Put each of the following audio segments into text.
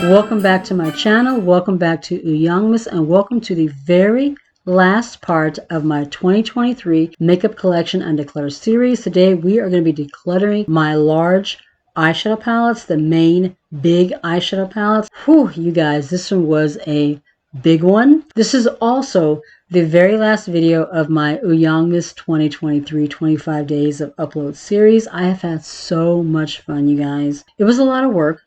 Welcome back to my channel, welcome back to Ulzzangmas, and welcome to the very last part of my 2023 makeup collection and declutter series. Today we are going to be decluttering my large eyeshadow palettes, the main big eyeshadow palettes. Whew, you guys, this one was a big one. This is also the very last video of my Ulzzangmas 2023 25 days of upload series. I have had so much fun, you guys. It was a lot of work,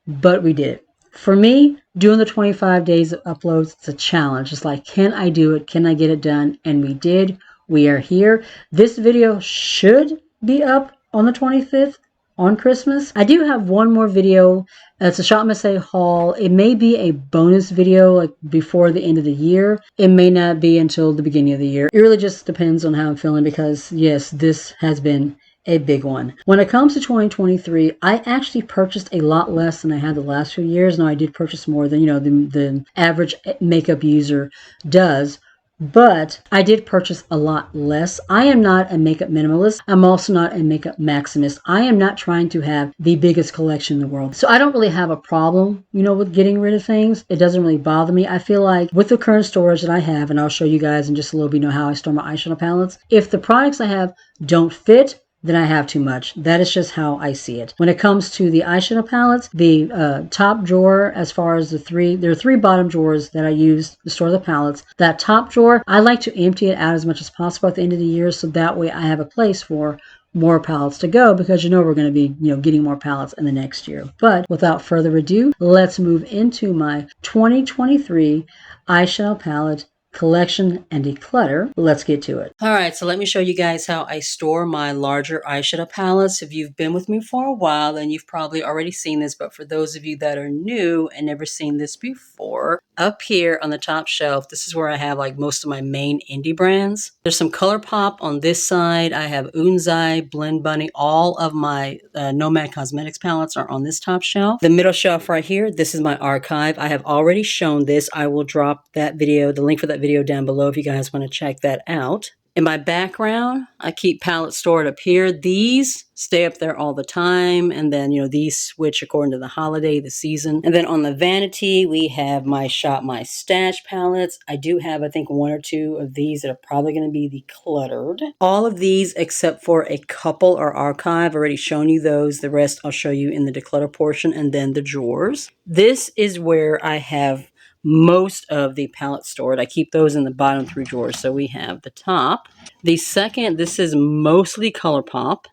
but we did it. For me, doing the 25 days of uploads, it's a challenge. It's like, can I do it? Can I get it done? And we did. We are here. This video should be up on the 25th on Christmas. I do have one more video. It's a Shop Messay haul. It may be a bonus video like before the end of the year. It may not be until the beginning of the year. It really just depends on how I'm feeling because, yes, this has been a big one. When it comes to 2023, I actually purchased a lot less than I had the last few years. Now, I did purchase more than, the average makeup user does, but I did purchase a lot less. I am not a makeup minimalist. I'm also not a makeup maximist. I am not trying to have the biggest collection in the world. So I don't really have a problem, with getting rid of things. It doesn't really bother me. I feel like with the current storage that I have, and I'll show you guys in just a little bit, how I store my eyeshadow palettes. If the products I have don't fit, then I have too much. That is just how I see it. When it comes to the eyeshadow palettes, the top drawer, as far as there are three bottom drawers that I use to store the palettes. That top drawer, I like to empty it out as much as possible at the end of the year, so that way I have a place for more palettes to go, because we're going to be getting more palettes in the next year. But without further ado, let's move into my 2023 eyeshadow palette collection and declutter. Let's get to it. All right, so let me show you guys how I store my larger eyeshadow palettes. If you've been with me for a while, then you've probably already seen this, but for those of you that are new and never seen this before, up here on the top shelf, this is where I have like most of my main indie brands. There's some Colourpop on this side. I have Ulzzangmas, Blend Bunny. All of my Nomad Cosmetics palettes are on this top shelf. The middle shelf right here, this is my archive. I have already shown this. I will drop that video, the link for that video down below if you guys want to check that out. In my background, I keep palettes stored up here. These stay up there all the time. And then, these switch according to the holiday, the season. And then on the vanity, we have my Shop My Stash palettes. I do have, I think, one or two of these that are probably going to be decluttered. All of these, except for a couple, are archive. I've already shown you those. The rest I'll show you in the declutter portion, and then the drawers. This is where I have most of the palettes stored. I keep those in the bottom three drawers. So we have the top. The second, this is mostly Colourpop.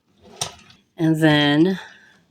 And then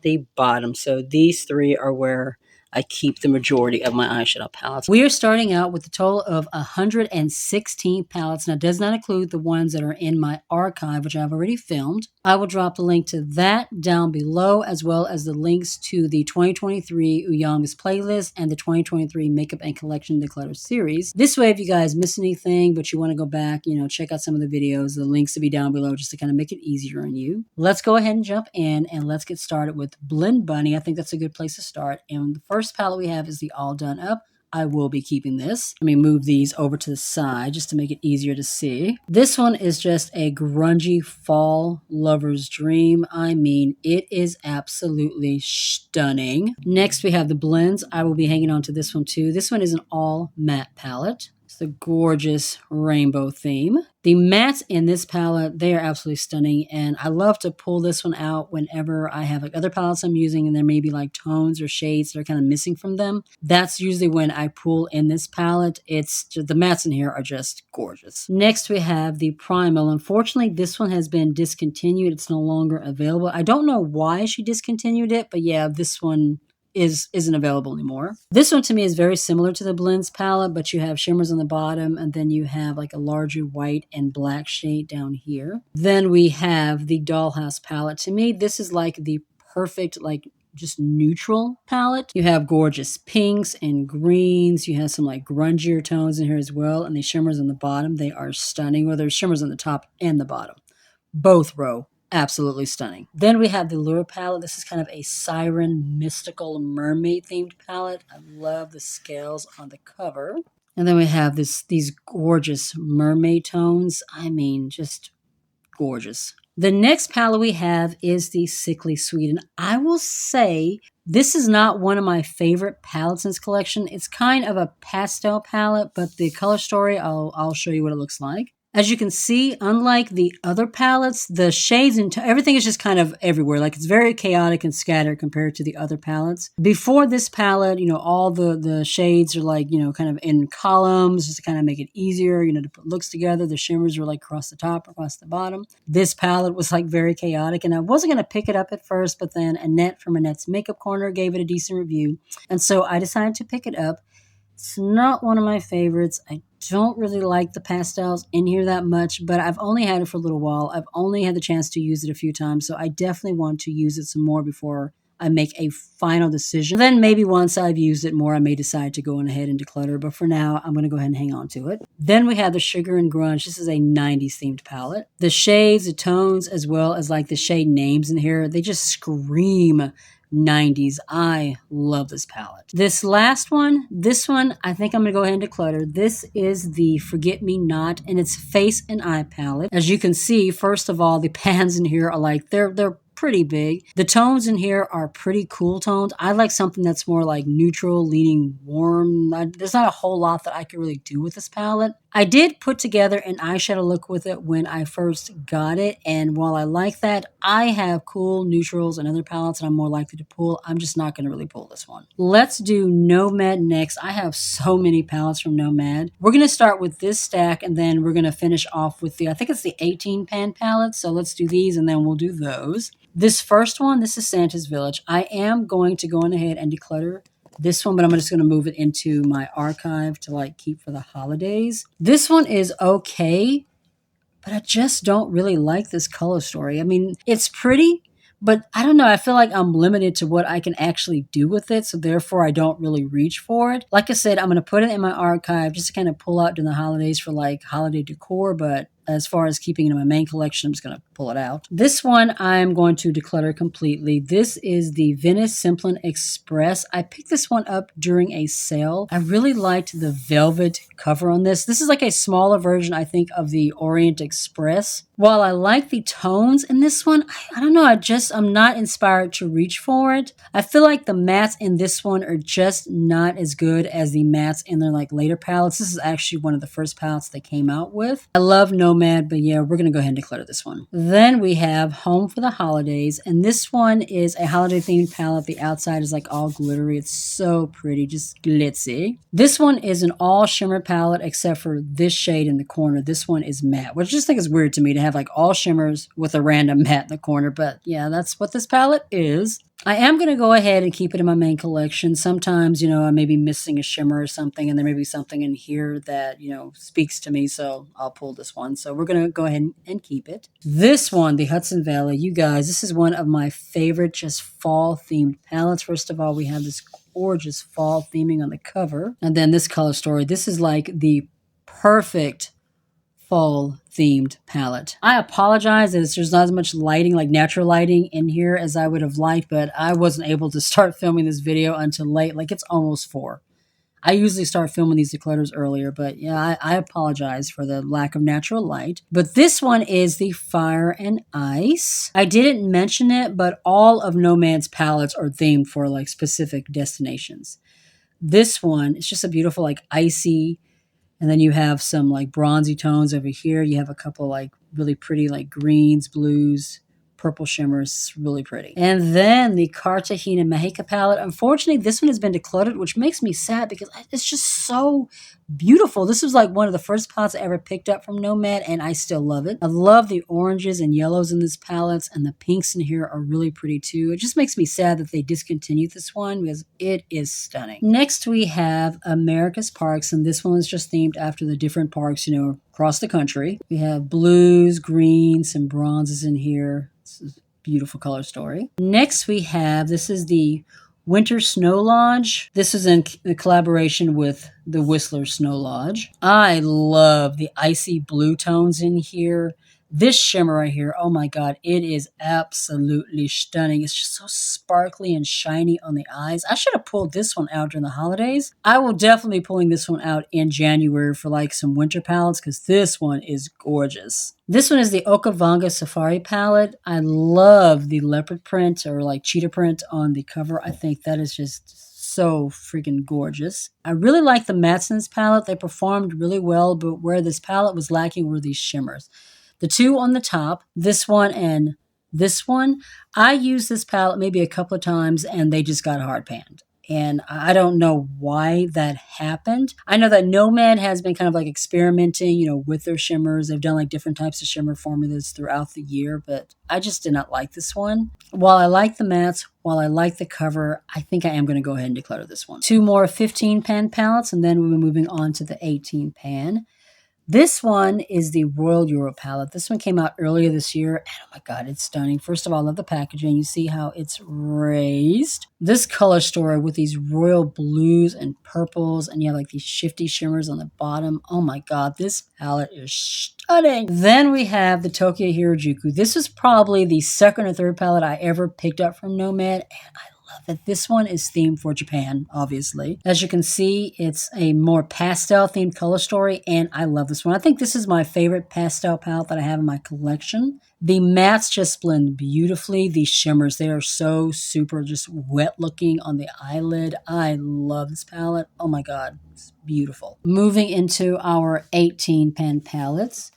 the bottom. So these three are where I keep the majority of my eyeshadow palettes. We are starting out with a total of 116 palettes. Now, it does not include the ones that are in my archive, which I've already filmed. I will drop the link to that down below, as well as the links to the 2023 Ulzzangmas playlist and the 2023 Makeup and Collection Declutter series. This way, if you guys miss anything, but you want to go back, check out some of the videos, the links will be down below just to kind of make it easier on you. Let's go ahead and jump in and let's get started with Blend Bunny. I think that's a good place to start. And the first palette we have is the All Done Up. I will be keeping this. Let me move these over to the side just to make it easier to see. This one is just a grungy fall lover's dream. I mean, it is absolutely stunning. Next, we have the blends. I will be hanging on to this one too. This one is an all matte palette. It's a gorgeous rainbow theme. The mattes in this palette, they are absolutely stunning, and I love to pull this one out whenever I have like other palettes I'm using and there may be like tones or shades that are kind of missing from them. That's usually when I pull in this palette. It's just, the mattes in here are just gorgeous. Next, we have the Primal. Unfortunately, this one has been discontinued. It's no longer available. I don't know why she discontinued it, but yeah, this one isn't available anymore. This one to me is very similar to the Blends palette, but you have shimmers on the bottom, and then you have like a larger white and black shade down here. Then we have the Dollhouse palette. To me, this is like the perfect, like just neutral palette. You have gorgeous pinks and greens. You have some like grungier tones in here as well. And the shimmers on the bottom, they are stunning. Well, there's shimmers on the top and the bottom. Both row. Absolutely stunning. Then we have the Lure palette. This is kind of a siren, mystical, mermaid themed palette. I love the scales on the cover. And then we have these gorgeous mermaid tones. I mean, just gorgeous. The next palette we have is the Sickly Sweet. And I will say this is not one of my favorite palettes in this collection. It's kind of a pastel palette, but the color story, I'll show you what it looks like. As you can see, unlike the other palettes, the shades and everything is just kind of everywhere. Like it's very chaotic and scattered compared to the other palettes. Before this palette, all the shades are like, kind of in columns just to kind of make it easier, to put looks together. The shimmers were like across the top, across the bottom. This palette was like very chaotic and I wasn't going to pick it up at first, but then Annette from Annette's Makeup Corner gave it a decent review. And so I decided to pick it up. It's not one of my favorites. I don't really like the pastels in here that much, but I've only had it for a little while. I've only had the chance to use it a few times, so I definitely want to use it some more before I make a final decision. Then maybe once I've used it more, I may decide to go on ahead and declutter, but for now, I'm going to go ahead and hang on to it. Then we have the Sugar and Grunge. This is a 90s themed palette. The shades, the tones, as well as like the shade names in here, they just scream 90s. I love this palette. This last one, I think I'm going to go ahead and declutter. This is the Forget Me Not, and it's Face and Eye palette. As you can see, first of all, the pans in here are like, they're pretty big. The tones in here are pretty cool tones. I like something that's more like neutral, leaning warm. There's not a whole lot that I could really do with this palette. I did put together an eyeshadow look with it when I first got it, and while I like that, I have cool neutrals and other palettes that I'm more likely to pull. I'm just not going to really pull this one. Let's do Nomad next. I have so many palettes from Nomad. We're going to start with this stack, and then we're going to finish off with I think it's the 18 pan palette, so let's do these, and then we'll do those. This first one, this is Santa's Village. I am going to go on ahead and declutter this one, but I'm just going to move it into my archive to like keep for the holidays. This one is okay, but I just don't really like this color story. I mean, it's pretty, but I don't know. I feel like I'm limited to what I can actually do with it, so therefore I don't really reach for it. Like I said, I'm going to put it in my archive just to kind of pull out during the holidays for like holiday decor, but as far as keeping it in my main collection, I'm just going to pull it out. This one I'm going to declutter completely. This is the Venice Simplin Express. I picked this one up during a sale. I really liked the velvet cover on this. This is like a smaller version, I think, of the Orient Express. While I like the tones in this one, I don't know, I'm not inspired to reach for it. I feel like the mattes in this one are just not as good as the mattes in their like later palettes. This is actually one of the first palettes they came out with. I love Nomad, but yeah, we're going to go ahead and declutter this one. Then we have Home for the Holidays, and this one is a holiday themed palette. The outside is like all glittery. It's so pretty, just glitzy. This one is an all shimmer palette except for this shade in the corner. This one is matte, which I just think is weird to me to have like all shimmers with a random matte in the corner, but yeah, that's what this palette is. I am going to go ahead and keep it in my main collection. Sometimes, I may be missing a shimmer or something, and there may be something in here that, speaks to me, so I'll pull this one. So we're going to go ahead and keep it. This one, the Hudson Valley, you guys, this is one of my favorite just fall-themed palettes. First of all, we have this gorgeous fall theming on the cover, and then this color story. This is like the perfect fall themed palette. I apologize that there's not as much lighting, like natural lighting in here as I would have liked, but I wasn't able to start filming this video until late. Like it's almost 4. I usually start filming these declutters earlier, but yeah, I apologize for the lack of natural light. But this one is the Fire and Ice. I didn't mention it, but all of Nomad's palettes are themed for like specific destinations. This one, it's just a beautiful like icy, and then you have some like bronzy tones over here. You have a couple like really pretty like greens, blues, purple shimmers, really pretty. And then the Cartagena Mexica palette. Unfortunately, this one has been decluttered, which makes me sad because it's just so beautiful. This was like one of the first palettes I ever picked up from Nomad, and I still love it. I love the oranges and yellows in this palette, and the pinks in here are really pretty too. It just makes me sad that they discontinued this one because it is stunning. Next, we have America's Parks, and this one is just themed after the different parks, across the country. We have blues, greens, and bronzes in here. This is a beautiful color story. Next, this is the Winter Snow Lodge. This is in collaboration with the Whistler Snow Lodge. I love the icy blue tones in here. This shimmer right here, oh my god, it is absolutely stunning. It's just so sparkly and shiny on the eyes. I should have pulled this one out during the holidays. I will definitely be pulling this one out in January for like some winter palettes because this one is gorgeous. This one is the Okavanga Safari palette. I love the leopard print or like cheetah print on the cover. I think that is just so freaking gorgeous. I really like the mattes in this palette. They performed really well, but where this palette was lacking were these shimmers. The two on the top, this one and this one, I used this palette maybe a couple of times and they just got hard panned. And I don't know why that happened. I know that Nomad has been kind of like experimenting, with their shimmers. They've done like different types of shimmer formulas throughout the year, but I just did not like this one. While I like the mattes, while I like the cover, I think I am going to go ahead and declutter this one. Two more 15 pan palettes, and then we'll be moving on to the 18 pan. This one is the Royal Euro palette. This one came out earlier this year, and oh my god, it's stunning. First of all, I love the packaging. You see how it's raised. This color story with these royal blues and purples, and you have like these shifty shimmers on the bottom. Oh my god, this palette is stunning. Then we have the Tokyo Hirajuku. This is probably the second or third palette I ever picked up from Nomad, and I that this one is themed for Japan, obviously. As you can see, it's a more pastel themed color story, and I love this one. I think this is my favorite pastel palette that I have in my collection. The mattes just blend beautifully. These shimmers, they are so super just wet looking on the eyelid. I love this palette. Oh my god, it's beautiful. Moving into our 18 pan palettes.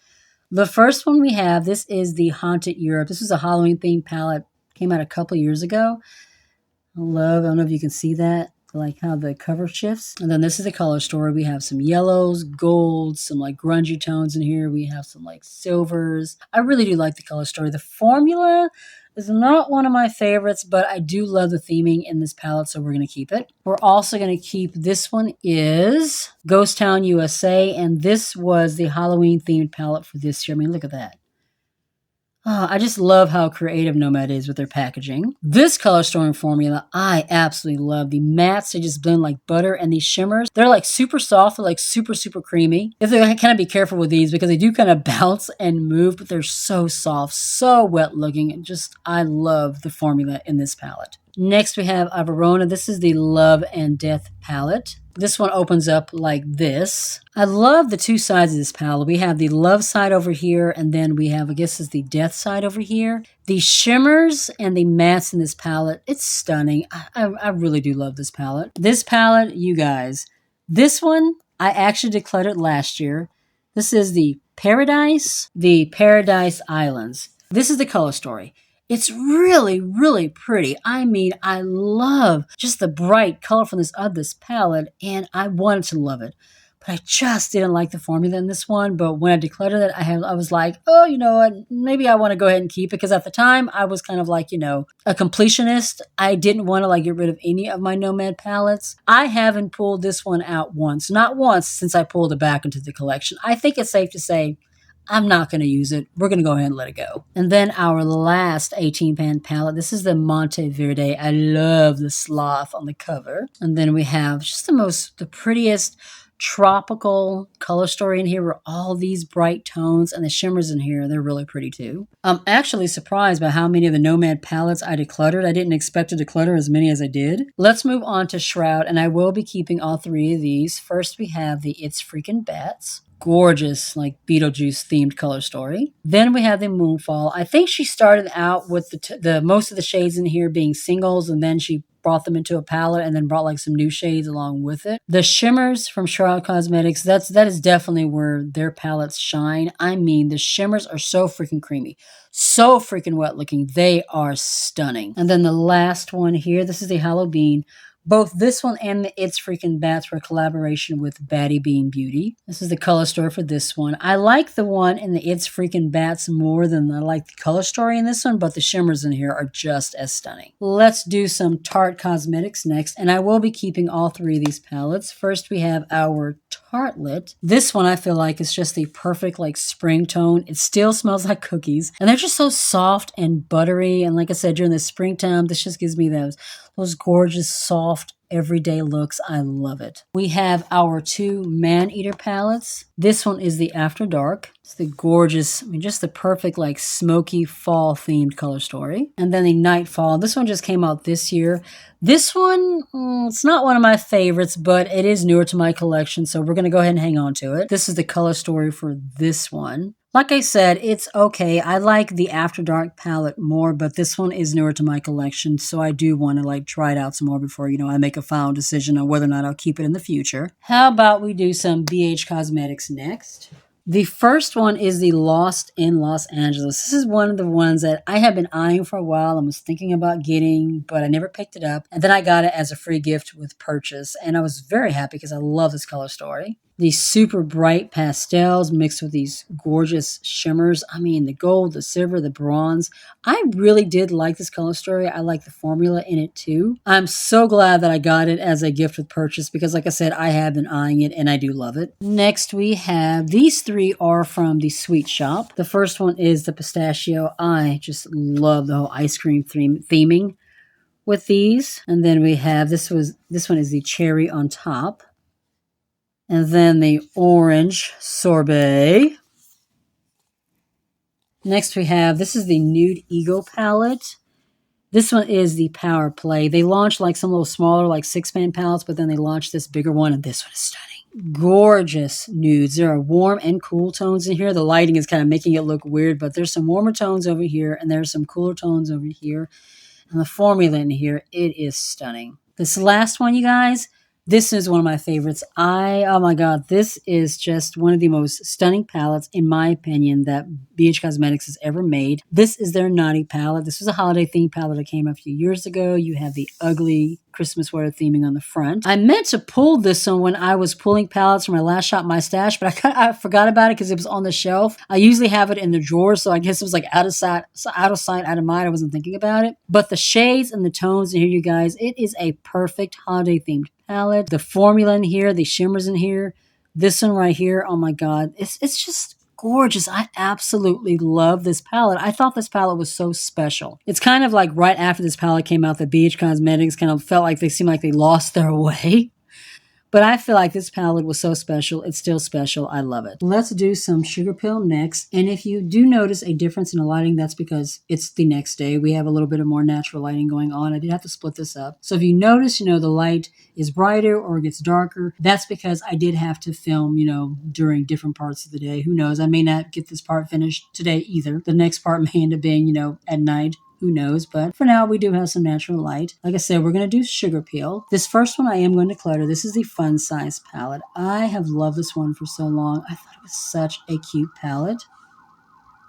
The first one we have, this is the Haunted Europe. This was a Halloween themed palette. Came out a couple years ago. I don't know if you can see that, like how the cover shifts. And then this is the color story. We have some yellows, golds, some like grungy tones in here. We have some like silvers. I really do like the color story. The formula is not one of my favorites, but I do love the theming in this palette, so we're going to keep it. We're also going to keep, this one is Ghost Town USA, and this was the Halloween themed palette for this year. I mean, look at that. Oh, I just love how creative Nomad is with their packaging. This color storing formula, I absolutely love. The mattes, they just blend like butter, and these shimmers, they're like super soft, they're like super, super creamy. You have to kind of be careful with these because they do kind of bounce and move, but they're so soft, so wet looking. And just, I love the formula in this palette. Next, we have Averona. This is the Love and Death palette. This one opens up like this. I love the two sides of this palette. We have the love side over here, and then we have, I guess, is the death side over here. The shimmers and the mattes in this palette, it's stunning. I really do love this palette. This palette, you guys, this one I actually decluttered last year. This is the Paradise Islands. This is the color story. It's really, really pretty. I mean, I love just the bright colorfulness of this palette, and I wanted to love it. But I just didn't like the formula in this one. But when I decluttered it, I was like, oh, you know what? Maybe I want to go ahead and keep it. Because at the time, I was kind of like, a completionist. I didn't want to like get rid of any of my Nomad palettes. I haven't pulled this one out once. Not once since I pulled it back into the collection. I think it's safe to say I'm not going to use it. We're going to go ahead and let it go. And then our last 18 pan palette. This is the Monteverde. I love the sloth on the cover. And then we have just the prettiest tropical color story in here with all these bright tones, and the shimmers in here, they're really pretty too. I'm actually surprised by how many of the Nomad palettes I decluttered. I didn't expect to declutter as many as I did. Let's move on to Shroud, and I will be keeping all three of these. First, we have the It's Freaking Bats. Gorgeous, like Beetlejuice themed color story. Then we have the Moonfall. I think she started out with the most of the shades in here being singles, and then she brought them into a palette and then brought like some new shades along with it. The shimmers from Shroud Cosmetics, that is definitely where their palettes shine. I mean, the shimmers are so freaking creamy, so freaking wet looking. They are stunning. And then the last one here, this is the Halloween. Both this one and the It's Freaking Bats were a collaboration with Batty Bean Beauty. This is the color story for this one. I like the one in the It's Freaking Bats more than I like the color story in this one, but the shimmers in here are just as stunning. Let's do some Tarte Cosmetics next, and I will be keeping all three of these palettes. First, we have our Tartlet. This one I feel like is just the perfect like spring tone. It still smells like cookies, and they're just so soft and buttery, and like I said, during the springtime, this just gives me those those gorgeous, soft, everyday looks. I love it. We have our two Man-Eater palettes. This one is the After Dark. It's the gorgeous, I mean, just the perfect, like, smoky fall themed color story. And then the Nightfall. This one just came out this year. This one, it's not one of my favorites, but it is newer to my collection, so we're going to go ahead and hang on to it. This is the color story for this one. Like I said, it's okay. I like the After Dark palette more, but this one is newer to my collection, so I do want to like try it out some more before, I make a final decision on whether or not I'll keep it in the future. How about we do some BH Cosmetics next? The first one is the Lost in Los Angeles. This is one of the ones that I have been eyeing for a while. I was thinking about getting, but I never picked it up. And then I got it as a free gift with purchase. And I was very happy because I love this color story. These super bright pastels mixed with these gorgeous shimmers. I mean, the gold, the silver, the bronze. I really did like this color story. I like the formula in it too. I'm so glad that I got it as a gift with purchase because, like I said, I have been eyeing it and I do love it. Next, we have these three are from the Sweet Shop. The first one is the pistachio. I just love the whole ice cream theming with these. And then we have this one is the cherry on top. And then the orange sorbet. Next we have, this is the Nude Ego palette. This one is the Power Play. They launched like some little smaller, like 6-pan palettes, but then they launched this bigger one, and this one is stunning. Gorgeous nudes. There are warm and cool tones in here. The lighting is kind of making it look weird, but there's some warmer tones over here, and there's some cooler tones over here. And the formula in here, it is stunning. This last one, you guys, this is one of my favorites. Oh my God, this is just one of the most stunning palettes, in my opinion, that BH Cosmetics has ever made. This is their Naughty palette. This was a holiday themed palette that came a few years ago. You have the ugly Christmas sweater theming on the front. I meant to pull this one when I was pulling palettes from my last shop, My Stash, but I forgot about it because it was on the shelf. I usually have it in the drawer, so I guess it was like out of sight, out of mind. I wasn't thinking about it. But the shades and the tones in here, you guys, it is a perfect holiday themed palette. The formula in here, the shimmers in here, this one right here, oh my God, it's just gorgeous. I absolutely love this palette. I thought this palette was so special. It's kind of like right after this palette came out, the BH Cosmetics kind of felt like they seemed like they lost their way. But I feel like this palette was so special. It's still special. I love it. Let's do some Sugar Pill next. And if you do notice a difference in the lighting, that's because it's the next day. We have a little bit of more natural lighting going on. I did have to split this up. So if you notice, the light is brighter or gets darker, that's because I did have to film, during different parts of the day. Who knows? I may not get this part finished today either. The next part may end up being, at night. Who knows? But for now, we do have some natural light. Like I said, we're going to do Sugar Peel. This first one I am going to clutter. This is the Fun Size palette. I have loved this one for so long. I thought it was such a cute palette.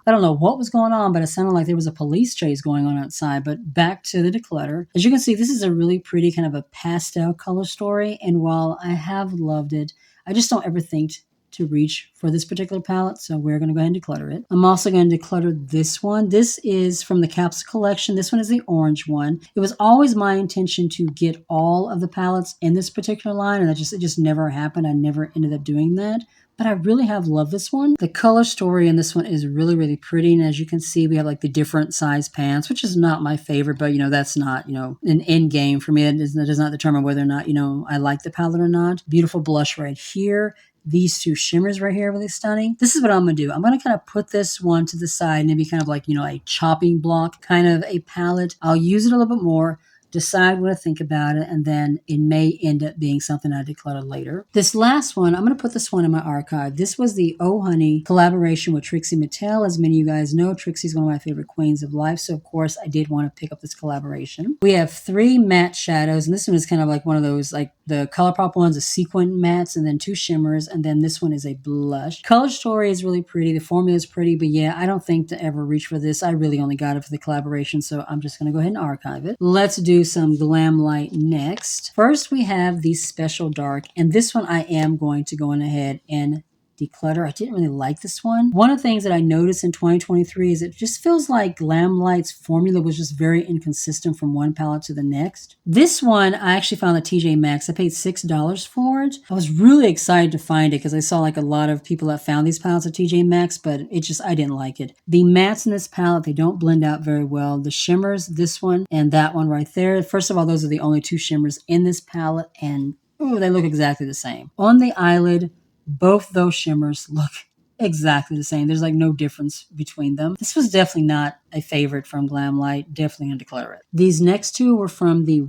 I don't know what was going on, but it sounded like there was a police chase going on outside. But back to the declutter. As you can see, this is a really pretty kind of a pastel color story. And while I have loved it, I just don't ever think to reach for this particular palette, so we're going to go ahead and declutter it. I'm also going to declutter this one. This is from the Capsule Collection. This one is the orange one. It was always my intention to get all of the palettes in this particular line, and it just never happened. I never ended up doing that. But I really have loved this one. The color story in this one is really, really pretty. And as you can see, we have like the different size pants, which is not my favorite, but that's not, an end game for me. It does not determine whether or not, I like the palette or not. Beautiful blush right here. These two shimmers right here are really stunning. This is what I'm going to do. I'm going to kind of put this one to the side, maybe kind of like, a chopping block kind of a palette. I'll use it a little bit more, decide what I think about it, and then it may end up being something I declutter later. This last one, I'm going to put this one in my archive. This was the Oh Honey collaboration with Trixie Mattel. As many of you guys know, Trixie's one of my favorite queens of life, so of course I did want to pick up this collaboration. We have 3 matte shadows, and this one is kind of like one of those, like the Colourpop ones, a sequin mattes, and then 2 shimmers, and then this one is a blush. Color story is really pretty. The formula is pretty, but yeah, I don't think to ever reach for this. I really only got it for the collaboration, so I'm just going to go ahead and archive it. Let's do some Glam Light next. First, we have the Special Dark, and this one I am going to go on ahead and Declutter. I didn't really like this one. One of the things that I noticed in 2023 is it just feels like Glamlight's formula was just very inconsistent from one palette to the next. This one, I actually found at TJ Maxx. I paid $6 for it. I was really excited to find it because I saw like a lot of people that found these palettes at TJ Maxx, but I didn't like it. The mattes in this palette, they don't blend out very well. The shimmers, this one and that one right there. First of all, those are the only two shimmers in this palette, and oh, they look exactly the same. On the eyelid, both those shimmers look exactly the same. There's like no difference between them. This was definitely not a favorite from Glamlight. Definitely going to declare it. These next two were from the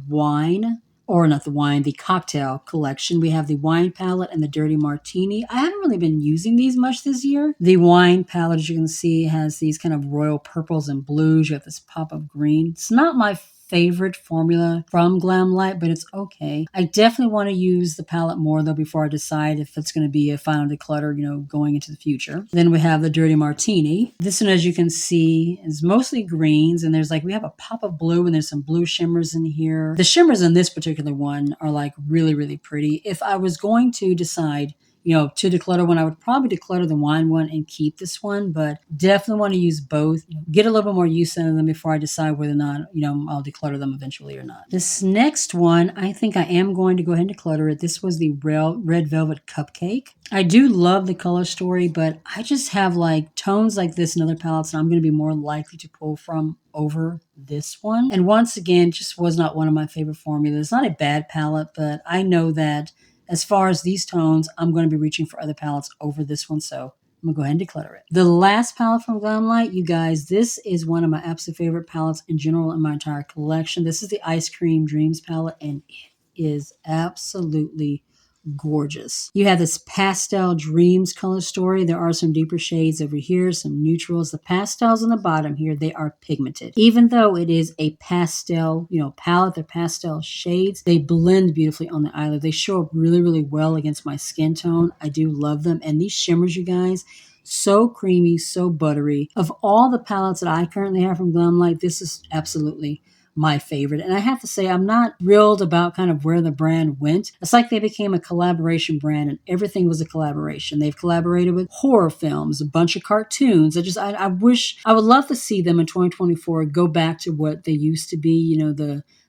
the cocktail collection. We have the wine palette and the dirty martini. I haven't really been using these much this year. The wine palette, as you can see, has these kind of royal purples and blues. You have this pop of green. It's not my favorite formula from Glamlight, but it's okay. I definitely want to use the palette more though before I decide if it's going to be a final declutter, going into the future. Then we have the Dirty Martini. This one, as you can see, is mostly greens, and we have a pop of blue, and there's some blue shimmers in here. The shimmers in this particular one are like really, really pretty. If I was going to decide to declutter one, I would probably declutter the wine one and keep this one, but definitely want to use both. Get a little bit more use out of them before I decide whether or not, I'll declutter them eventually or not. This next one, I think I am going to go ahead and declutter it. This was the Red Velvet Cupcake. I do love the color story, but I just have like tones like this in other palettes, and I'm going to be more likely to pull from over this one. And once again, just was not one of my favorite formulas. It's not a bad palette, but I know that as far as these tones, I'm going to be reaching for other palettes over this one, so I'm going to go ahead and declutter it. The last palette from Glamlight, you guys, this is one of my absolute favorite palettes in general in my entire collection. This is the Ice Cream Dreams palette, and it is absolutely gorgeous. You have this Pastel Dreams color story. There are some deeper shades over here, some neutrals. The pastels on the bottom here, they are pigmented. Even though it is a pastel, palette, they're pastel shades, they blend beautifully on the eyelid. They show up really, really well against my skin tone. I do love them. And these shimmers, you guys, so creamy, so buttery. Of all the palettes that I currently have from Glamlight, this is absolutely my favorite. And I have to say, I'm not thrilled about kind of where the brand went. It's like they became a collaboration brand and everything was a collaboration. They've collaborated with horror films, a bunch of cartoons. I would love to see them in 2024 go back to what they used to be,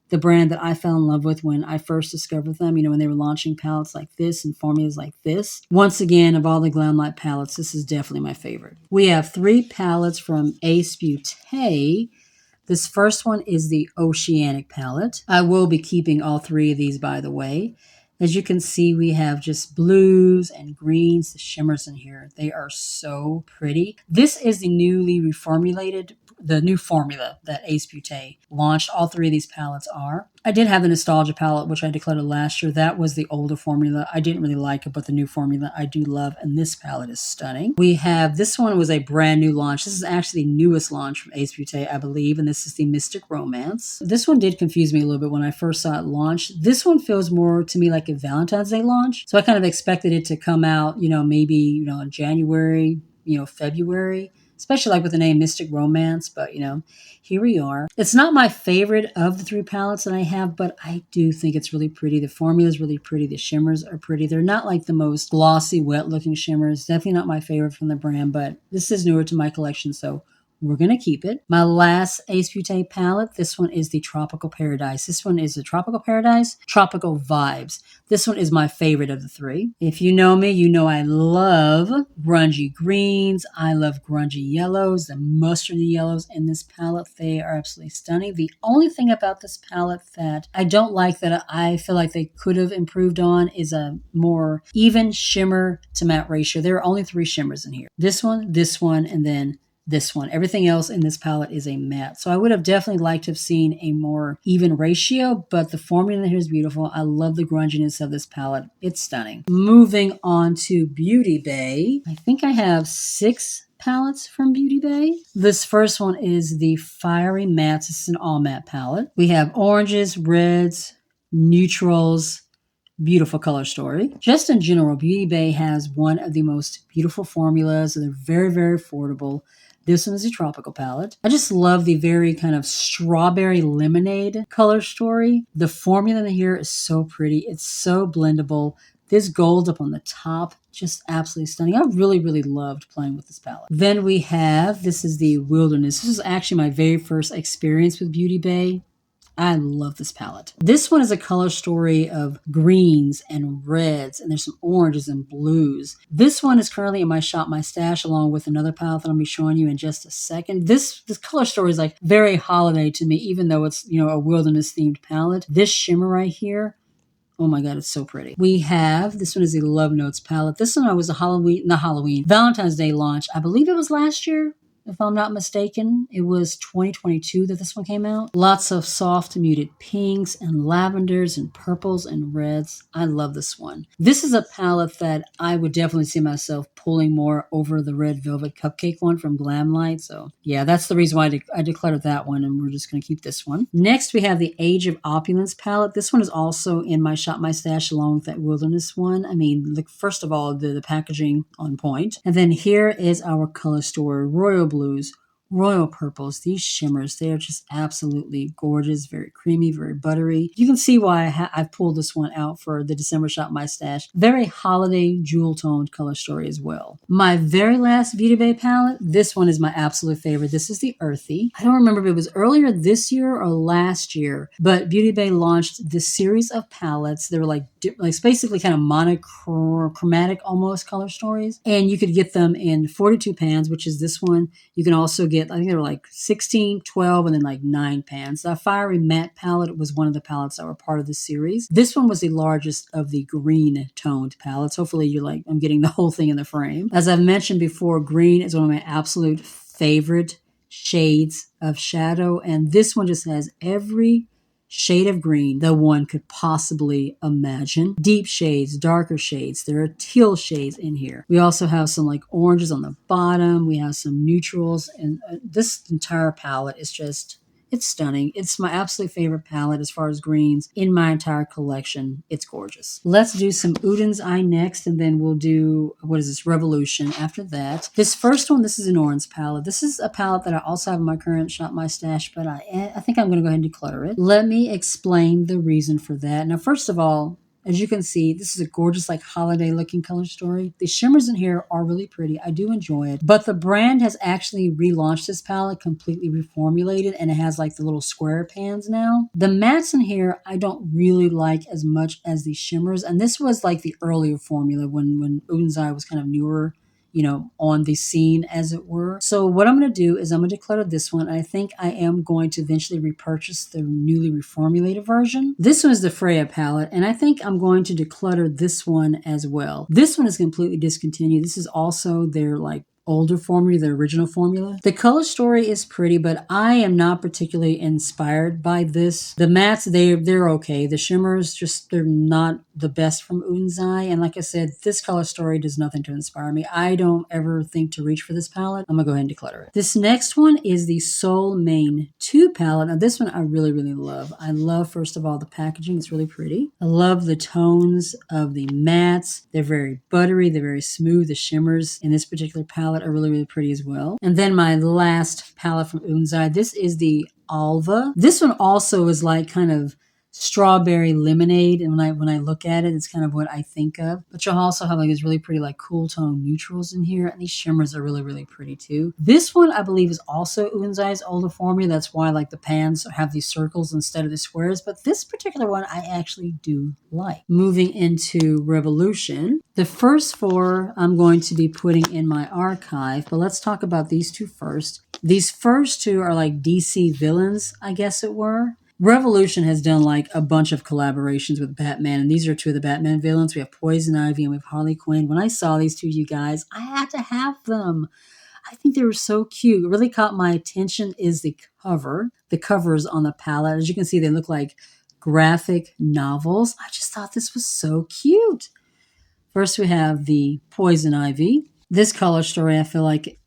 the brand that I fell in love with when I first discovered them, when they were launching palettes like this and formulas like this. Once again, of all the Glamlight palettes, this is definitely my favorite. We have 3 palettes from Ace Beauté. This first one is the Oceanic palette. I will be keeping all 3 of these, by the way. As you can see, we have just blues and greens, the shimmers in here. They are so pretty. This is the new formula that Ace Beauté launched. All 3 of these palettes are. I did have the Nostalgia palette, which I declared last year. That was the older formula. I didn't really like it, but the new formula I do love, and this palette is stunning. This one was a brand new launch. This is actually the newest launch from Ace Beauté, I believe, and this is the Mystic Romance. This one did confuse me a little bit when I first saw it launch. This one feels more to me like a Valentine's Day launch, so I kind of expected it to come out, maybe, in January, February, especially like with the name Mystic Romance, but here we are. It's not my favorite of the 3 palettes that I have, but I do think it's really pretty. The formula is really pretty. The shimmers are pretty. They're not like the most glossy, wet looking shimmers. Definitely not my favorite from the brand, but this is newer to my collection, so we're going to keep it. My last Ace Beauté palette, this one is the Tropical Paradise. This one is the Tropical Paradise, Tropical Vibes. This one is my favorite of the 3. If you know me, you know I love grungy greens. I love grungy yellows, the mustardy yellows in this palette. They are absolutely stunning. The only thing about this palette that I don't like, that I feel like they could have improved on, is a more even shimmer to matte ratio. There are only 3 shimmers in here. This one, and then this one. Everything else in this palette is a matte. So I would have definitely liked to have seen a more even ratio, but the formula here is beautiful. I love the grunginess of this palette. It's stunning. Moving on to Beauty Bay. I think I have 6 palettes from Beauty Bay. This first one is the Fiery Mattes. This is an all matte palette. We have oranges, reds, neutrals, beautiful color story. Just in general, Beauty Bay has one of the most beautiful formulas. They're very, very affordable. This one is a tropical palette. I just love the very kind of strawberry lemonade color story. The formula in here is so pretty. It's so blendable. This gold up on the top, just absolutely stunning. I really, really loved playing with this palette. Then we have, this is the Wilderness. This is actually my very first experience with Beauty Bay. I love this palette. This one is a color story of greens and reds, and there's some oranges and blues. This one is currently in my Shop My Stash along with another palette that I'll be showing you in just a second. This color story is like very holiday to me, even though it's, you know, a wilderness themed palette. This shimmer right here, oh my God, it's so pretty. We have, this one is the Love Notes palette. This one was a Valentine's Day launch. I believe it was last year, if I'm not mistaken. It was 2022 that this one came out. Lots of soft muted pinks and lavenders and purples and reds. I love this one. This is a palette that I would definitely see myself pulling more over the Red Velvet Cupcake one from Blam Light. So yeah, that's the reason why I decluttered that one, and we're just going to keep this one. Next, we have the Age of Opulence palette. This one is also in my Shop My Stash along with that Wilderness one. I mean, look, first of all, the packaging on point. And then here is our color story, Royal Blues, Royal Purples. These shimmers, they are just absolutely gorgeous, very creamy, very buttery. You can see why I've pulled this one out for the December Shop My Stash. Very holiday jewel-toned color story as well. My very last Beauty Bay palette, this one is my absolute favorite. This is the Earthy. I don't remember if it was earlier this year or last year, but Beauty Bay launched this series of palettes. They were like basically kind of monochromatic almost color stories, and you could get them in 42 pans, which is this one. You can also get, I think they were like 16, 12, and then like 9 pans. The Fiery Matte palette was one of the palettes that were part of the series. This one was the largest of the green toned palettes. Hopefully you're like, I'm getting the whole thing in the frame. As I've mentioned before, green is one of my absolute favorite shades of shadow, and this one just has every shade of green that one could possibly imagine. Deep shades, darker shades. There are teal shades in here. We also have some like oranges on the bottom. We have some neutrals, and this entire palette is just, it's stunning. It's my absolute favorite palette as far as greens in my entire collection. It's gorgeous. Let's do some Uden's Eye next, and then we'll do, what is this, Revolution after that. This first one, this is an orange palette. This is a palette that I also have in my current Shop My Stash, but I think I'm going to go ahead and declutter it. Let me explain the reason for that. Now, first of all, as you can see, this is a gorgeous, like holiday looking color story. The shimmers in here are really pretty. I do enjoy it. But the brand has actually relaunched this palette, completely reformulated, and it has like the little square pans now. The mattes in here, I don't really like as much as the shimmers. And this was like the earlier formula when Uden's Eye was kind of newer, you know, on the scene, as it were. So what I'm going to do is I'm going to declutter this one. I think I am going to eventually repurchase the newly reformulated version. This one is the Freya palette, and I think I'm going to declutter this one as well. This one is completely discontinued. This is also their like older formula, the original formula. The color story is pretty, but I am not particularly inspired by this. The mattes, they're okay. The shimmers, just, they're not the best from Uden's Eye. And like I said, this color story does nothing to inspire me. I don't ever think to reach for this palette. I'm gonna go ahead and declutter it. This next one is the Soul Mane 2 palette. Now this one I really, really love. I love, first of all, the packaging. It's really pretty. I love the tones of the mattes. They're very buttery. They're very smooth. The shimmers in this particular palette are really, really pretty as well. And then my last palette from Uden's Eye, this is the Alva. This one also is like kind of strawberry lemonade, and when I look at it, it's kind of what I think of. But you'll also have like these really pretty like cool tone neutrals in here, and these shimmers are really, really pretty too. This one I believe is also Uden's Eye's older formula. That's why like the pans have these circles instead of the squares, but this particular one I actually do like. Moving into Revolution, the first 4 I'm going to be putting in my archive, but let's talk about these 2 first. These first 2 are like DC villains, I guess it were. Revolution has done like a bunch of collaborations with Batman, and these are 2 of the Batman villains. We have Poison Ivy and we have Harley Quinn. When I saw these 2, you guys, I had to have them. I think they were so cute. What really caught my attention is the cover. The covers on the palette. As you can see, they look like graphic novels. I just thought this was so cute. First, we have the Poison Ivy. This color story, I feel like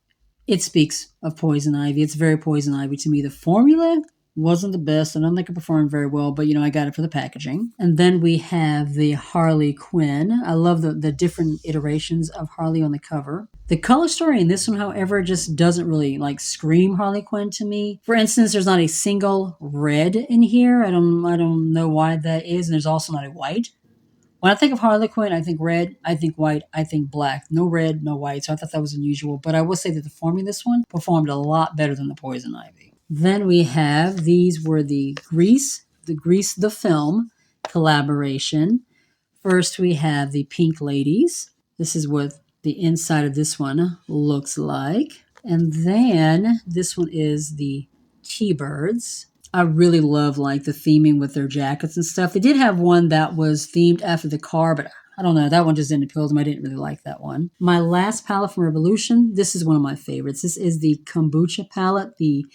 it speaks of Poison Ivy. It's very Poison Ivy to me. The formula wasn't the best. I don't think it performed very well, but, you know, I got it for the packaging. And then we have the Harley Quinn. I love the different iterations of Harley on the cover. The color story in this one, however, just doesn't really like scream Harley Quinn to me. For instance, there's not a single red in here. I don't know why that is. And there's also not a white When I think of Harlequin, I think red, I think white, I think black. No red, no white. So I thought that was unusual. But I will say that the formula in this one performed a lot better than the Poison Ivy. Then we have, these were the Grease the Film collaboration. First, we have the Pink Ladies. This is what the inside of this one looks like. And then this one is the T-Birds. I really love like the theming with their jackets and stuff. They did have one that was themed after the car, but I don't know. That one just didn't appeal to me. I didn't really like that one. My last palette from Revolution, this is one of my favorites. This is the Kombucha palette, the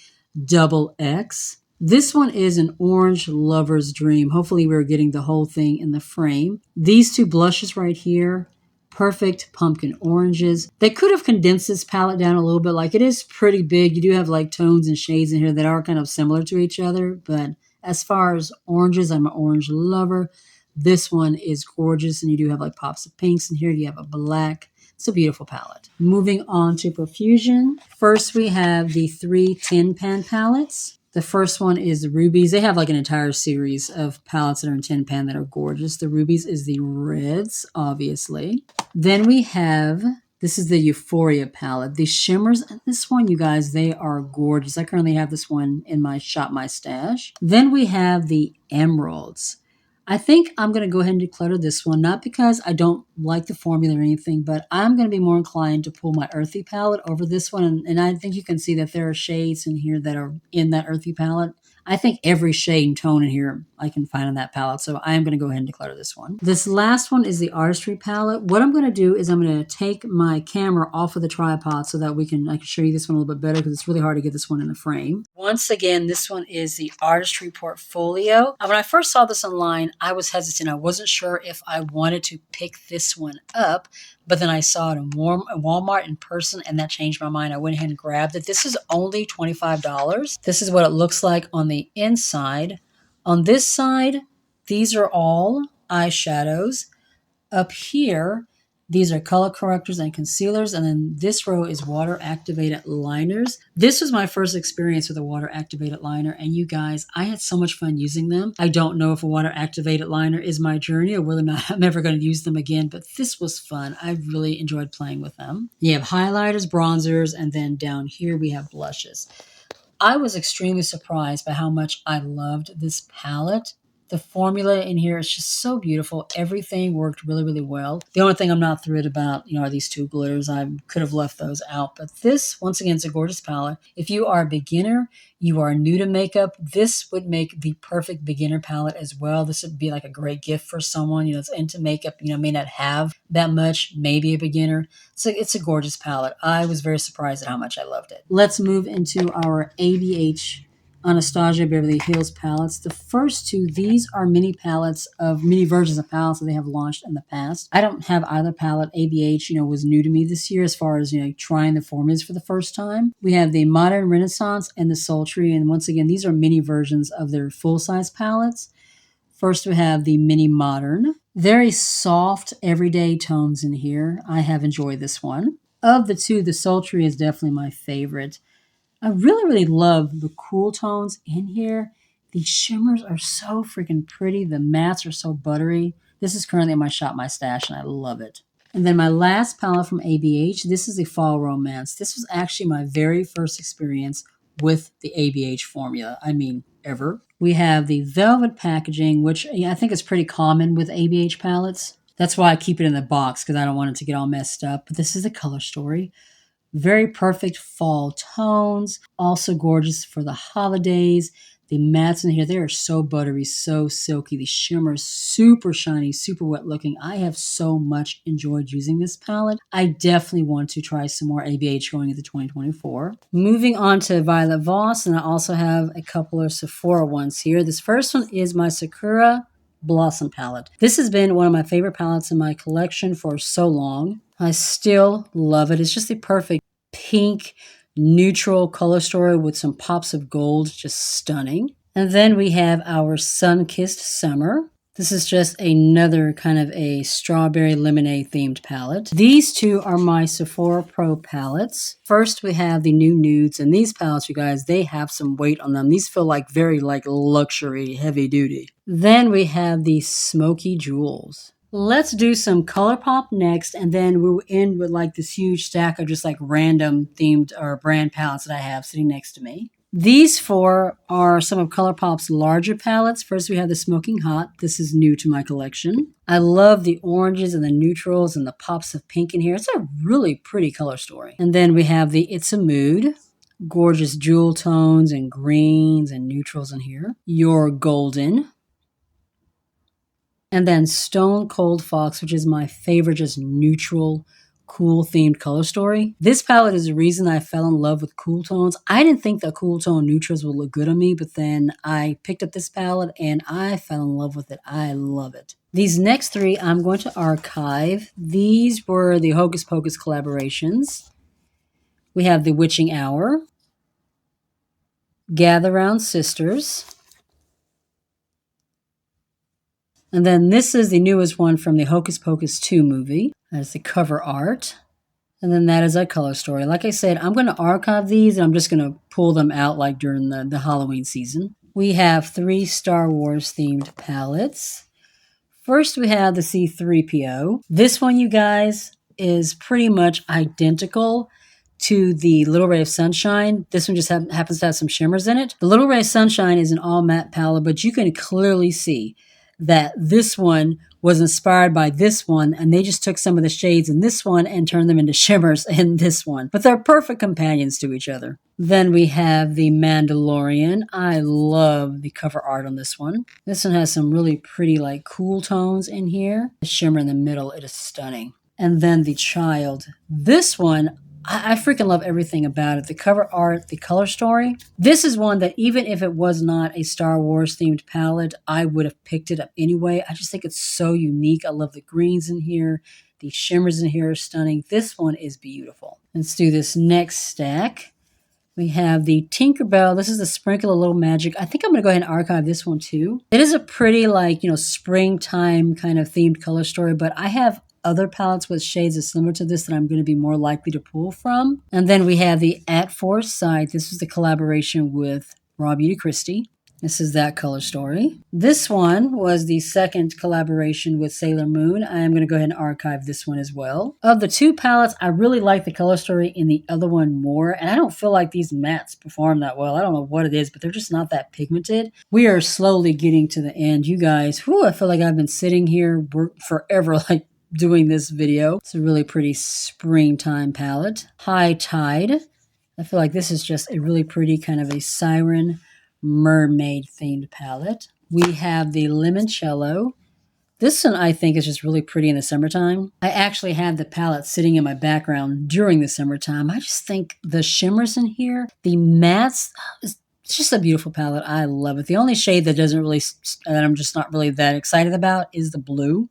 Double X. This one is an orange lover's dream. Hopefully we're getting the whole thing in the frame. These two blushes right here, perfect pumpkin oranges. They could have condensed this palette down a little bit. Like, it is pretty big. You do have like tones and shades in here that are kind of similar to each other. But as far as oranges, I'm an orange lover. This one is gorgeous. And you do have like pops of pinks in here. You have a black. It's a beautiful palette. Moving on to Profusion. First, we have the 3 tin pan palettes. The first one is the Rubies. They have like an entire series of palettes that are in tin pan that are gorgeous. The Rubies is the reds, obviously. Then we have, this is the Euphoria palette. The shimmers, this one, you guys, they are gorgeous. I currently have this one in my Shop My Stash. Then we have the Emeralds. I think I'm going to go ahead and declutter this one, not because I don't like the formula or anything, but I'm going to be more inclined to pull my Earthy palette over this one. And I think you can see that there are shades in here that are in that Earthy palette. I think every shade and tone in here I can find in that palette, so I am going to go ahead and declutter this one. This last one is the Artistry palette. What I'm going to do is I'm going to take my camera off of the tripod so that I can show you this one a little bit better, because it's really hard to get this one in the frame. Once again, this one is the Artistry Portfolio. When I first saw this online, I was hesitant. I wasn't sure if I wanted to pick this one up, but then I saw it in Walmart in person, and that changed my mind. I went ahead and grabbed it. This is only $25. This is what it looks like on the inside. On this side, these are all eyeshadows. Up here, these are color correctors and concealers. And then this row is water-activated liners. This was my first experience with a water-activated liner. And you guys, I had so much fun using them. I don't know if a water-activated liner is my journey or whether or not I'm ever going to use them again. But this was fun. I really enjoyed playing with them. You have highlighters, bronzers, and then down here we have blushes. I was extremely surprised by how much I loved this palette. The formula in here is just so beautiful. Everything worked really, really well. The only thing I'm not thrilled about, are these two glitters. I could have left those out. But this, once again, is a gorgeous palette. If you are a beginner, you are new to makeup, this would make the perfect beginner palette as well. This would be like a great gift for someone, that's into makeup, may not have that much, maybe a beginner. So it's a gorgeous palette. I was very surprised at how much I loved it. Let's move into our ABH Anastasia Beverly Hills palettes. The first two, these are mini versions of palettes that they have launched in the past. I don't have either palette. ABH, was new to me this year as far as, trying the formulas for the first time. We have the Modern Renaissance and the Sultry. And once again, these are mini versions of their full-size palettes. First, we have the Mini Modern. Very soft, everyday tones in here. I have enjoyed this one. Of the two, the Sultry is definitely my favorite. I really, really love the cool tones in here. The shimmers are so freaking pretty. The mattes are so buttery. This is currently in my Shop My Stash, and I love it. And then my last palette from ABH, this is the Fall Romance. This was actually my very first experience with the ABH formula. Ever. We have the velvet packaging, which I think is pretty common with ABH palettes. That's why I keep it in the box, because I don't want it to get all messed up. But this is a color story. Very perfect fall tones. Also gorgeous for the holidays. The mattes in here, they are so buttery, so silky. The shimmer's super shiny, super wet looking. I have so much enjoyed using this palette. I definitely want to try some more ABH going into 2024. Moving on to Violet Voss, and I also have a couple of Sephora ones here. This first one is my Sakura Blossom palette. This has been one of my favorite palettes in my collection for so long. I still love it. It's just the perfect pink, neutral color story with some pops of gold. Just stunning. And then we have our Sun-Kissed Summer. This is just another kind of a strawberry lemonade themed palette. These two are my Sephora Pro palettes. First, we have the new nudes, and these palettes, you guys, they have some weight on them. These feel very luxury, heavy duty. Then we have the Smoky Jewels. Let's do some Colourpop next, and then we'll end with like this huge stack of just like random themed or brand palettes that I have sitting next to me. These four are some of Colourpop's larger palettes. First, we have the Smoking Hot. This is new to my collection. I love the oranges and the neutrals and the pops of pink in here. It's a really pretty color story. And then we have the It's a Mood. Gorgeous jewel tones and greens and neutrals in here. Your Golden. And then Stone Cold Fox, which is my favorite, just neutral, cool themed color story. This palette is the reason I fell in love with cool tones. I didn't think that cool tone neutrals would look good on me, but then I picked up this palette and I fell in love with it. I love it. These next three I'm going to archive. These were the Hocus Pocus collaborations. We have The Witching Hour, Gather Round Sisters, and then this is the newest one from the Hocus Pocus 2 movie. That's the cover art. And then that is our color story. Like I said, I'm going to archive these and I'm just going to pull them out like during the Halloween season. We have 3 Star Wars themed palettes. First, we have the C-3PO. This one, you guys, is pretty much identical to the Little Ray of Sunshine. This one just happens to have some shimmers in it. The Little Ray of Sunshine is an all matte palette, but you can clearly see that this one was inspired by this one, and they just took some of the shades in this one and turned them into shimmers in this one. But they're perfect companions to each other. Then we have the Mandalorian. I love the cover art on this one. This one has some really pretty, like, cool tones in here. The shimmer in the middle, it is stunning. And then the Child. This one, I freaking love everything about it. The cover art, the color story. This is one that even if it was not a Star Wars themed palette, I would have picked it up anyway. I just think it's so unique. I love the greens in here. The shimmers in here are stunning. This one is beautiful. Let's do this next stack. We have the Tinkerbell. This is the Sprinkle a Little Magic. I think I'm going to go ahead and archive this one too. It is a pretty, like, springtime kind of themed color story, but I have other palettes with shades that similar to this that I'm going to be more likely to pull from. And then we have the At Foresight. This was the collaboration with Raw Beauty Christie. This is that color story. This one was the second collaboration with Sailor Moon. I am going to go ahead and archive this one as well. Of the 2 palettes, I really like the color story in the other one more, and I don't feel like these mattes perform that well. I don't know what it is, but they're just not that pigmented. We are slowly getting to the end. You guys, I feel like I've been sitting here forever, like, doing this video. It's a really pretty springtime palette. High Tide. I feel like this is just a really pretty kind of a siren mermaid themed palette. We have the Limoncello. This one I think is just really pretty in the summertime. I actually have the palette sitting in my background during the summertime. I just think the shimmers in here, the mattes, it's just a beautiful palette. I love it. The only shade that that I'm just not really that excited about is the blue.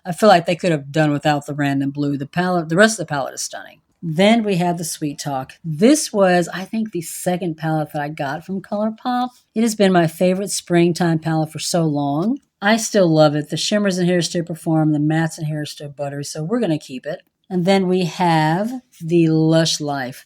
I feel like they could have done without the random blue. The rest of the palette is stunning. Then we have the Sweet Talk. This was, I think, the second palette that I got from Colourpop. It has been my favorite springtime palette for so long. I still love it. The shimmers in here still perform. The mattes in here are still buttery, so we're going to keep it. And then we have the Lush Life.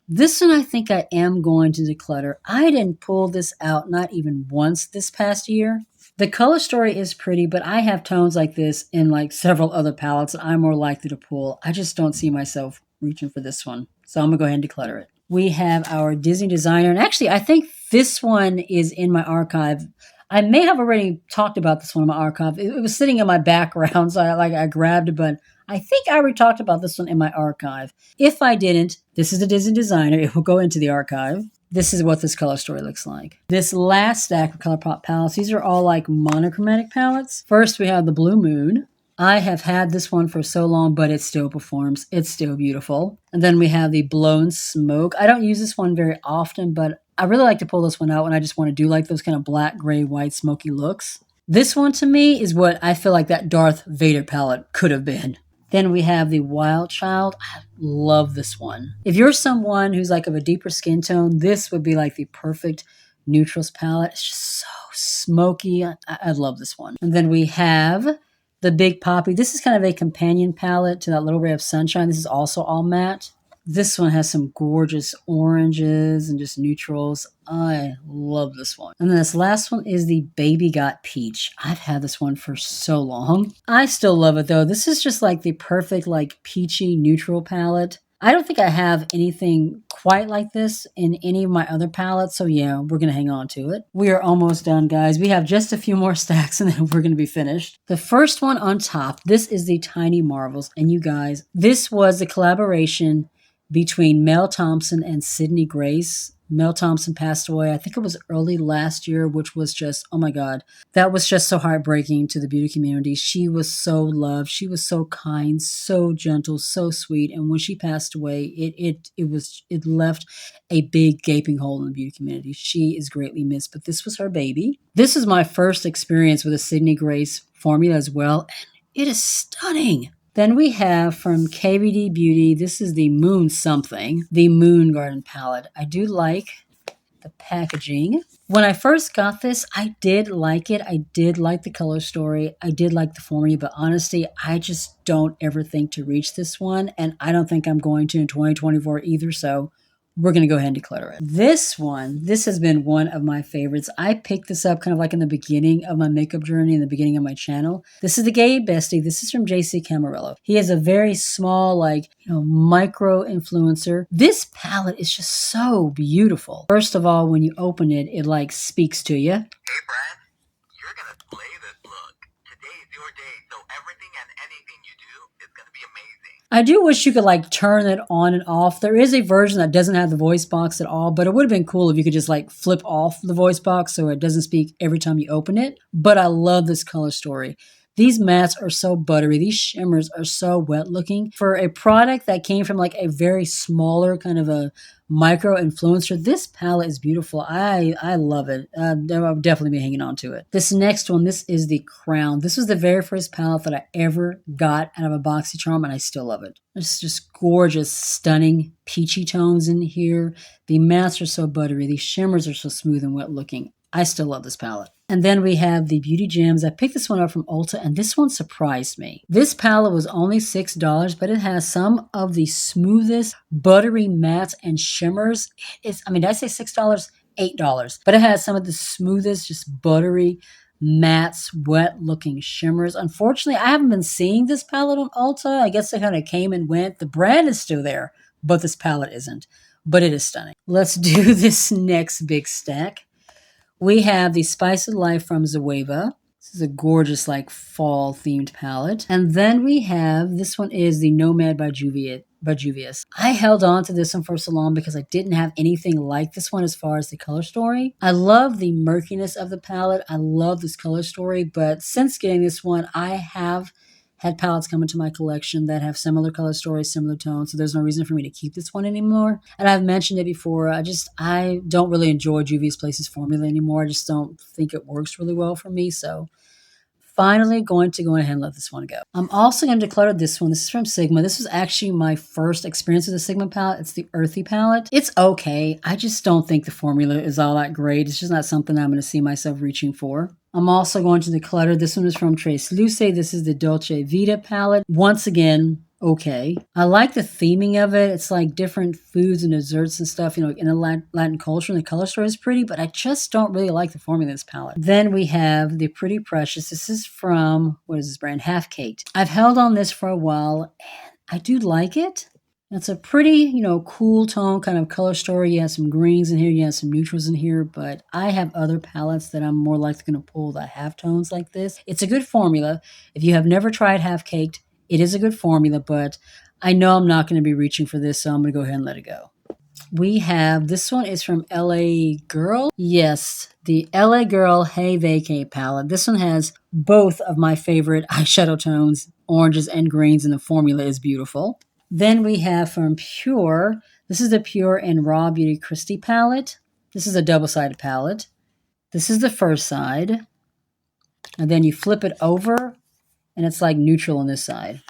This one I think I am going to declutter. I didn't pull this out not even once this past year. The color story is pretty, but I have tones like this in like several other palettes that I'm more likely to pull. I just don't see myself reaching for this one. So I'm going to go ahead and declutter it. We have our Disney Designer. And actually, I think this one is in my archive. I may have already talked about this one in my archive. It was sitting in my background, so I grabbed it, but I think I already talked about this one in my archive. If I didn't, this is the Disney Designer. It will go into the archive. This is what this color story looks like. This last stack of Colourpop palettes, these are all like monochromatic palettes. First, we have the Blue Moon. I have had this one for so long, but it still performs. It's still beautiful. And then we have the Blown Smoke. I don't use this one very often, but I really like to pull this one out when I just want to do like those kind of black, gray, white, smoky looks. This one to me is what I feel like that Darth Vader palette could have been. Then we have the Wild Child. I love this one. If you're someone who's like of a deeper skin tone, this would be like the perfect neutrals palette. It's just so smoky. I love this one. And then we have the Big Poppy. This is kind of a companion palette to that Little Ray of Sunshine. This is also all matte. This one has some gorgeous oranges and just neutrals. I love this one. And then this last one is the Baby Got Peach. I've had this one for so long. I still love it though. This is just like the perfect like peachy neutral palette. I don't think I have anything quite like this in any of my other palettes, so yeah, we're going to hang on to it. We are almost done, guys. We have just a few more stacks and then we're going to be finished. The first one on top, this is the Tiny Marvels, and you guys, this was the collaboration between Mel Thompson and Sydney Grace. Mel Thompson passed away, I think it was early last year, which was just, oh my God, that was just so heartbreaking to the beauty community. She was so loved. She was so kind, so gentle, so sweet. And when she passed away, it left a big gaping hole in the beauty community. She is greatly missed, but this was her baby. This is my first experience with a Sydney Grace formula as well, and it is stunning. Then we have from KVD Beauty, this is the Moon Something, the Moon Garden palette. I do like the packaging. When I first got this, I did like it. I did like the color story. I did like the formula, but honestly, I just don't ever think to reach this one, and I don't think I'm going to in 2024 either, so we're going to go ahead and declutter it. This has been one of my favorites. I picked this up kind of like in the beginning of my makeup journey, in the beginning of my channel. This is the Gay Bestie. This is from JC Camarillo. He is a very small, like, micro influencer. This palette is just so beautiful. First of all, when you open it, it like speaks to you. Hey Brad, you're going to slay this look. Today is your day, so everything and anything you do is going to be amazing. I do wish you could like turn it on and off. There is a version that doesn't have the voice box at all, but it would have been cool if you could just like flip off the voice box so it doesn't speak every time you open it. But I love this color story. These mattes are so buttery. These shimmers are so wet looking. For a product that came from like a very smaller kind of a micro influencer, this palette is beautiful. I love it. I'll definitely be hanging on to it. This next one, this is the Crown. This was the very first palette that I ever got out of a BoxyCharm, and I still love it. It's just gorgeous, stunning, peachy tones in here. The mattes are so buttery. These shimmers are so smooth and wet looking. I still love this palette. And then we have the Beauty Gems. I picked this one up from Ulta, and this one surprised me. This palette was only $6, but it has some of the smoothest, buttery mattes and shimmers. Did I say $6? $8. But it has some of the smoothest, just buttery mattes, wet-looking shimmers. Unfortunately, I haven't been seeing this palette on Ulta. I guess it kind of came and went. The brand is still there, but this palette isn't. But it is stunning. Let's do this next big stack. We have the Spice of Life from Zoeva. This is a gorgeous, like, fall-themed palette. And then we have, this one is the Nomad by Juvia's. I held on to this one for so long because I didn't have anything like this one as far as the color story. I love the murkiness of the palette. I love this color story, but since getting this one, I have had palettes come into my collection that have similar color stories, similar tones, so there's no reason for me to keep this one anymore. And I've mentioned it before, I don't really enjoy Juvia's Place's formula anymore. I just don't think it works really well for me, so finally going to go ahead and let this one go. I'm also going to declutter this one. This is from Sigma. This was actually my first experience with the Sigma palette. It's the Earthy palette. It's okay. I just don't think the formula is all that great. It's just not something I'm going to see myself reaching for. I'm also going to declutter. This one is from Trace Luce. This is the Dolce Vita palette. Once again, okay. I like the theming of it. It's like different foods and desserts and stuff, in the Latin culture, and the color story is pretty, but I just don't really like the formula of this palette. Then we have the Pretty Precious. This is from, what is this brand? Half Caked. I've held on this for a while, and I do like it. It's a pretty, cool tone kind of color story. You have some greens in here, you have some neutrals in here, but I have other palettes that I'm more likely going to pull that have tones like this. It's a good formula. If you have never tried Half Caked, it is a good formula, but I know I'm not going to be reaching for this, so I'm going to go ahead and let it go. We have, this one is from LA Girl. Yes, the LA Girl Hey Vacay palette. This one has both of my favorite eyeshadow tones, oranges and greens, and the formula is beautiful. Then we have from Pure, this is the Pure and Raw Beauty Christie palette. This is a double-sided palette. This is the first side. And then you flip it over, and it's like neutral on this side.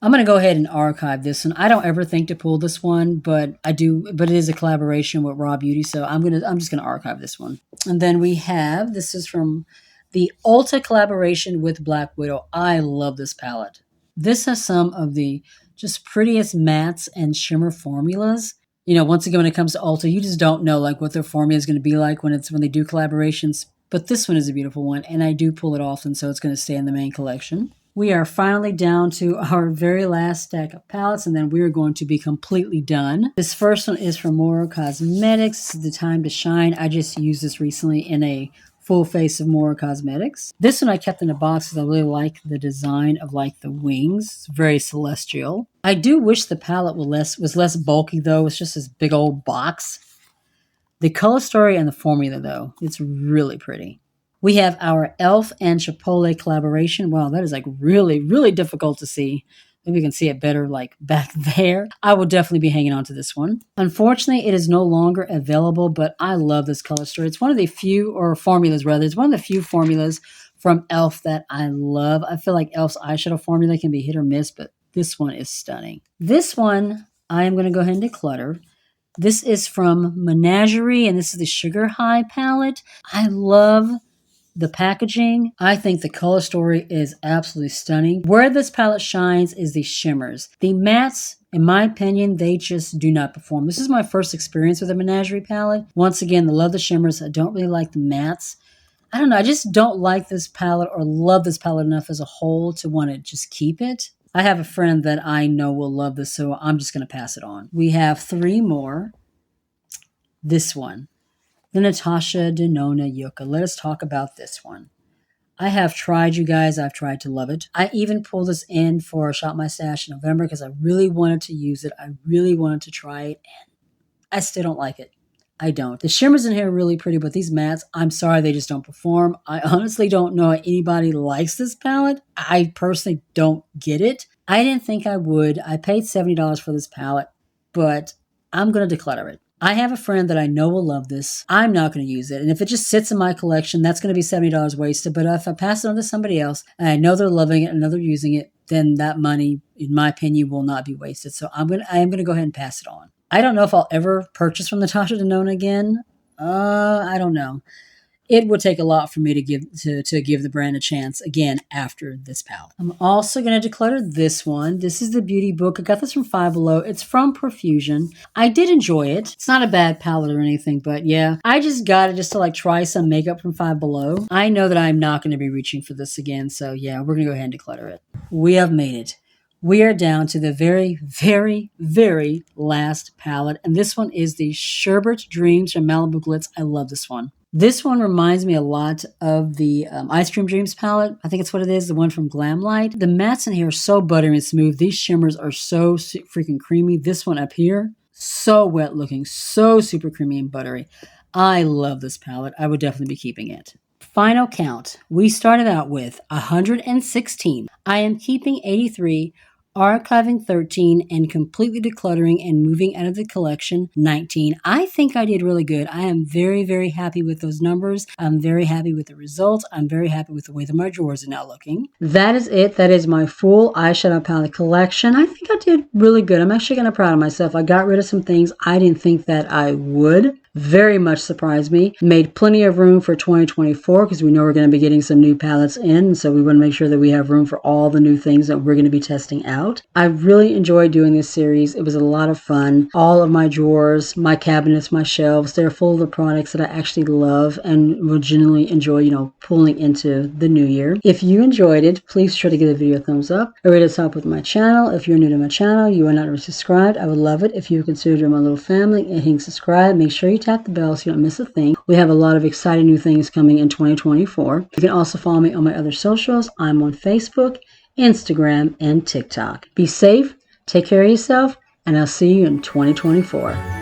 I'm going to go ahead and archive this one. I don't ever think to pull this one, but I do. But it is a collaboration with Raw Beauty, so I'm just going to archive this one. And then we have, this is from the Ulta collaboration with Black Widow. I love this palette. This has some of the just prettiest mattes and shimmer formulas. You know, once again, when it comes to Ulta, you just don't know like what their formula is going to be like when they do collaborations. But this one is a beautiful one, and I do pull it often, so it's going to stay in the main collection. We are finally down to our very last stack of palettes, and then we are going to be completely done. This first one is from Moira Cosmetics. This is the Time to Shine. I just used this recently in a full face of Moira Cosmetics. This one I kept in a box because I really like the design of like the wings. It's very celestial. I do wish the palette was less bulky though. It's just this big old box. The color story and the formula though, it's really pretty. We have our e.l.f. and Chipotle collaboration. Wow, that is like really, really difficult to see. Maybe you can see it better like back there. I will definitely be hanging on to this one. Unfortunately, it is no longer available, but I love this color story. It's one of the few, or formulas rather, it's one of the few formulas from e.l.f. that I love. I feel like e.l.f.'s eyeshadow formula can be hit or miss, but this one is stunning. This one, I am going to go ahead and declutter. This is from Menagerie, and this is the Sugar High palette. I love the packaging. I think the color story is absolutely stunning. Where this palette shines is the shimmers. The mattes, in my opinion, they just do not perform. This is my first experience with a Menagerie palette. Once again, I love the shimmers. I don't really like the mattes. I don't know. I just don't like this palette or love this palette enough as a whole to want to just keep it. I have a friend that I know will love this, so I'm just going to pass it on. We have 3 more. This one, the Natasha Denona Yucca. Let us talk about this one. I have tried, you guys. I've tried to love it. I even pulled this in for Shop My Stash in November because I really wanted to use it. I really wanted to try it, and I still don't like it. I don't. The shimmers in here are really pretty, but these mattes, I'm sorry, they just don't perform. I honestly don't know how anybody likes this palette. I personally don't get it. I didn't think I would. I paid $70 for this palette, but I'm going to declutter it. I have a friend that I know will love this. I'm not going to use it. And if it just sits in my collection, that's going to be $70 wasted. But if I pass it on to somebody else and I know they're loving it and know they're using it, then that money, in my opinion, will not be wasted. So I am going to go ahead and pass it on. I don't know if I'll ever purchase from Natasha Denona again. I don't know. It would take a lot for me to give the brand a chance again after this palette. I'm also going to declutter this one. This is the Beauty Book. I got this from Five Below. It's from Profusion. I did enjoy it. It's not a bad palette or anything, but yeah, I just got it just to like try some makeup from Five Below. I know that I'm not going to be reaching for this again, so yeah, we're going to go ahead and declutter it. We have made it. We are down to the very, very, very last palette, and this one is the Sherbet Dreams from Malibu Glitz. I love this one. This one reminds me a lot of the Ice Cream Dreams palette. I think it's what it is, the one from Glamlight. The mattes in here are so buttery and smooth. These shimmers are so freaking creamy. This one up here, so wet looking, so super creamy and buttery. I love this palette. I would definitely be keeping it. Final count. We started out with 116. I am keeping 83. Archiving 13 and completely decluttering and moving out of the collection 19. I think I did really good. I am very, very happy with those numbers. I'm very happy with the results. I'm very happy with the way that my drawers are now looking. That is it. That is my full eyeshadow palette collection. I think I did really good. I'm actually kind of proud of myself. I got rid of some things I didn't think that I would. Very much surprised me. Made plenty of room for 2024 because we know we're going to be getting some new palettes in. So we want to make sure that we have room for all the new things that we're going to be testing out. I really enjoyed doing this series. It was a lot of fun. All of my drawers, my cabinets, my shelves, they're full of the products that I actually love and will genuinely enjoy, pulling into the new year. If you enjoyed it, please try to give the video a thumbs up. Or rate us up with my channel. If you're new to my channel, you are not already subscribed, I would love it if you would consider joining my little family and hitting subscribe. Make sure you tap the bell so you don't miss a thing. We have a lot of exciting new things coming in 2024. You can also follow me on my other socials. I'm on Facebook, Instagram, and TikTok. Be safe, take care of yourself, and I'll see you in 2024.